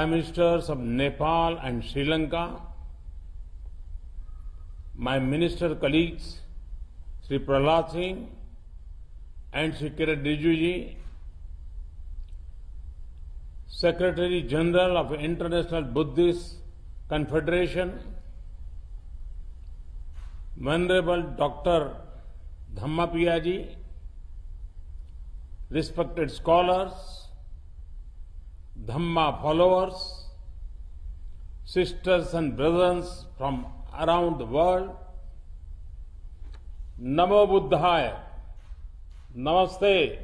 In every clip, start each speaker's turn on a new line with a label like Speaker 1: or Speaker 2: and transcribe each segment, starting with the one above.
Speaker 1: Prime Ministers of Nepal and Sri Lanka, my minister colleagues, Sri Prahlad Singh and Sri Kiran Rijiju, Secretary General of International Buddhist Confederation, Venerable Dr. Dhammapiya ji, respected scholars, Dhamma followers, sisters and brothers from around the world, Namo Buddhaya, Namaste.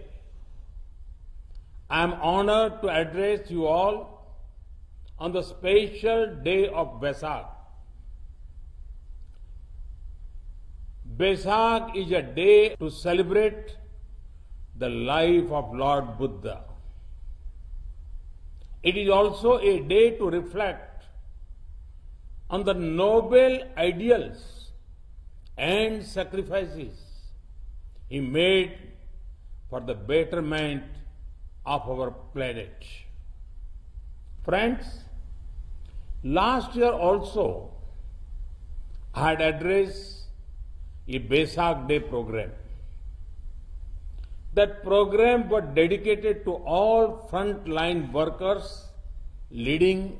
Speaker 1: I am honored to address you all on the special day of Vaisakh. Vaisakh is a day to celebrate the life of Lord Buddha. It is also a day to reflect on the noble ideals and sacrifices he made for the betterment of our planet. Friends, last year also I had addressed a Vaisakh Day program. That program was dedicated to all frontline workers leading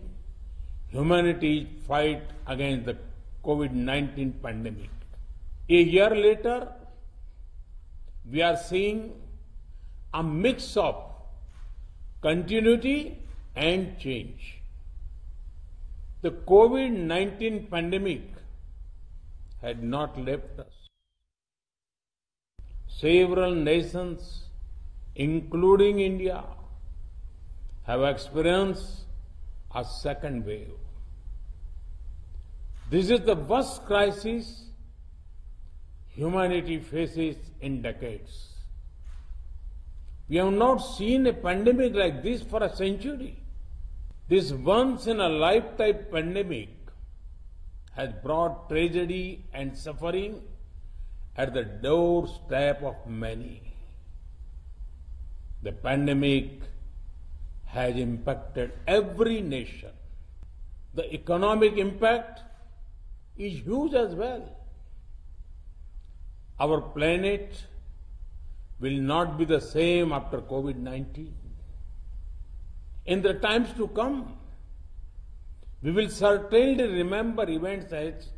Speaker 1: humanity's fight against the COVID-19 pandemic. A year later, we are seeing a mix of continuity and change. The COVID-19 pandemic had not left us. Several nations, including India, have experienced a second wave. This is the worst crisis humanity faces in decades. We have not seen a pandemic like this for a century. This once-in-a-lifetime pandemic has brought tragedy and suffering at the doorstep of many. The pandemic has impacted every nation. The economic impact is huge as well. Our planet will not be the same after COVID-19. In the times to come, we will certainly remember events as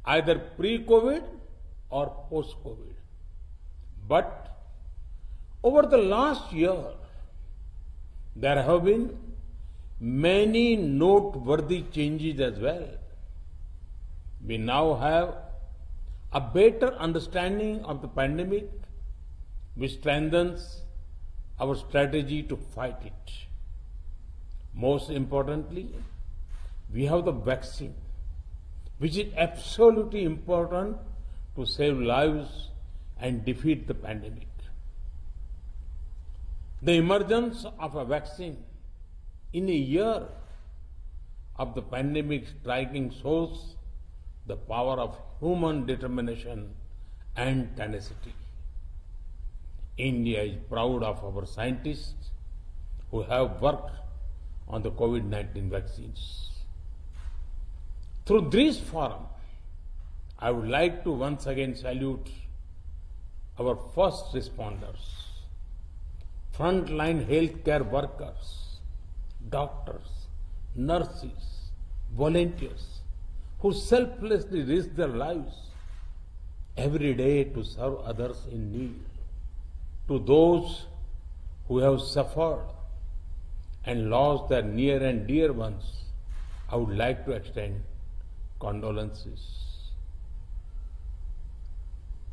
Speaker 1: either pre-COVID or post-COVID. But over the last year, there have been many noteworthy changes as well. We now have a better understanding of the pandemic, which strengthens our strategy to fight it. Most importantly, we have the vaccine, which is absolutely important to save lives and defeat the pandemic. The emergence of a vaccine in a year of the pandemic striking shows the power of human determination and tenacity. India is proud of our scientists who have worked on the COVID-19 vaccines. Through this forum, I would like to once again salute our first responders, frontline healthcare workers, doctors, nurses, volunteers, who selflessly risk their lives every day to serve others in need. To those who have suffered and lost their near and dear ones, I would like to extend condolences.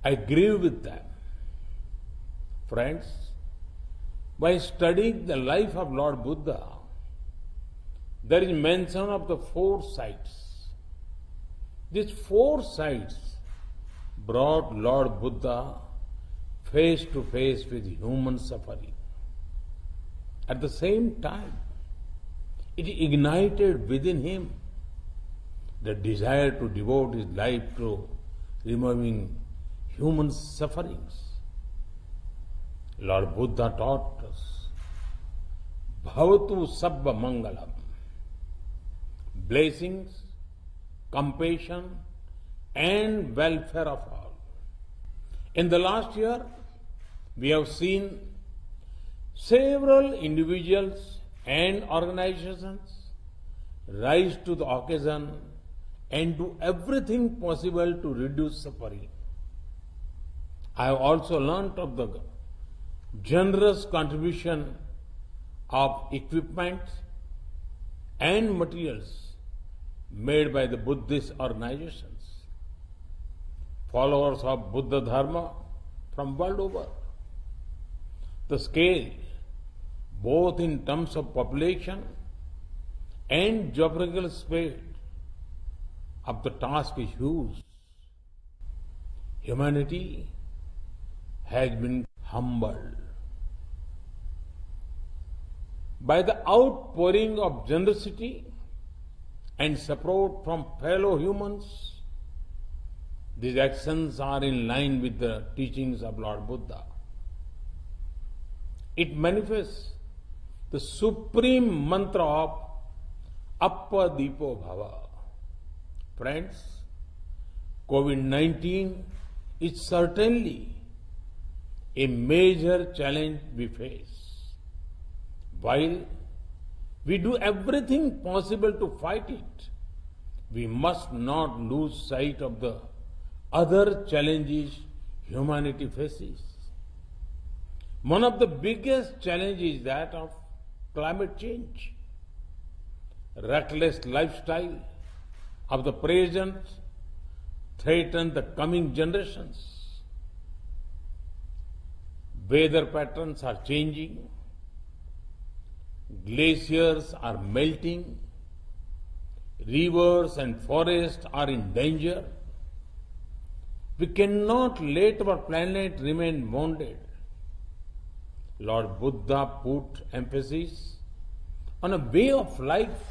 Speaker 1: I grieve with them. Friends, by studying the life of Lord Buddha, there is mention of the four sights. These four sights brought Lord Buddha face to face with human suffering. At the same time, it ignited within him the desire to devote his life to removing human sufferings. Lord Buddha taught us, Bhavatu Sabba Mangalam. blessings, compassion, and welfare of all. In the last year, we have seen several individuals and organizations rise to the occasion and do everything possible to reduce suffering. I have also learnt of the generous contribution of equipment and materials made by the Buddhist organizations, followers of Buddha Dharma from world over. The scale, both in terms of population and geographical space, of the task is huge. Humanity has been humbled by the outpouring of generosity and support from fellow humans. These actions are in line with the teachings of Lord Buddha. It manifests the supreme mantra of Appadipo Bhava. Friends, COVID-19 is certainly a major challenge we face. While we do everything possible to fight it, we must not lose sight of the other challenges humanity faces. One of the biggest challenges is that of climate change. Reckless lifestyle of the present threaten the coming generations. Weather patterns are changing. Glaciers are melting. Rivers and forests are in danger. We cannot let our planet remain wounded. Lord Buddha put emphasis on a way of life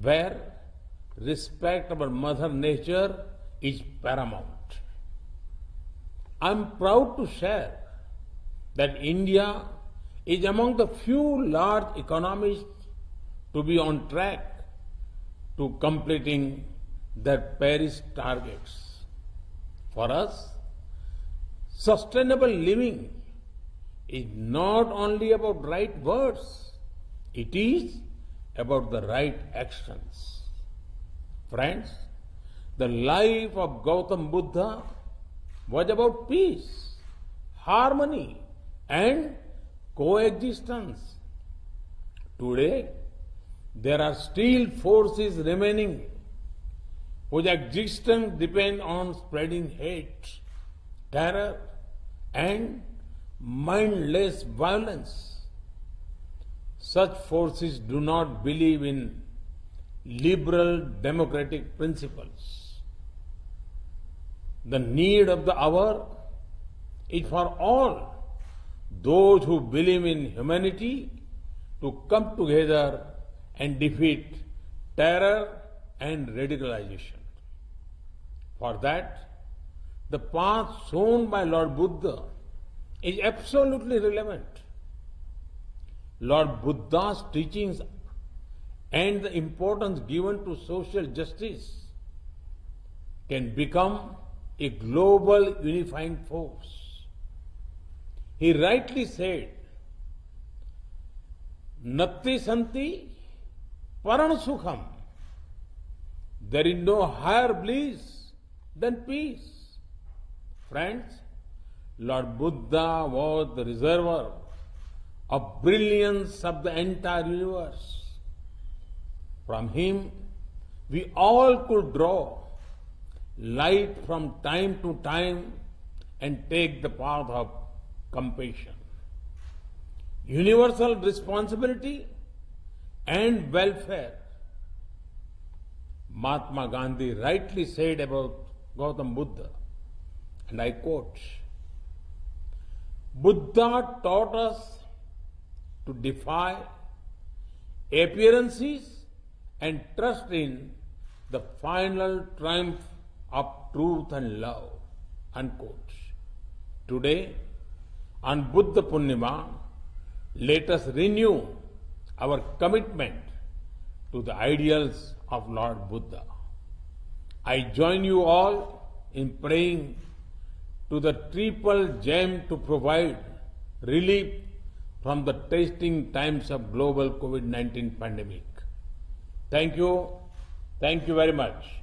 Speaker 1: where respect for Mother Nature is paramount. I am proud to share that India is among the few large economies to be on track to completing their Paris targets. For us, sustainable living is not only about right words, it is about the right actions. Friends, the life of Gautam Buddha was about peace, harmony, and coexistence. Today, there are still forces remaining whose existence depends on spreading hate, terror, and mindless violence. Such forces do not believe in liberal democratic principles. The need of the hour is for all those who believe in humanity to come together and defeat terror and radicalization. For that, the path shown by Lord Buddha is absolutely relevant. Lord Buddha's teachings and the importance given to social justice can become a global unifying force. He rightly said, Natti Santi Paran Sukham. There is no higher bliss than peace. Friends, Lord Buddha was the reservoir of brilliance of the entire universe. From him, we all could draw light from time to time and take the path of compassion. Universal responsibility and welfare. Mahatma Gandhi rightly said about Gautam Buddha, and I quote, Buddha taught us to defy appearances and trust in the final triumph of truth and love, unquote. Today, on Buddha Purnima, let us renew our commitment to the ideals of Lord Buddha. I join you all in praying to the triple gem to provide relief from the testing times of global COVID-19 pandemic. Thank you. Thank you very much.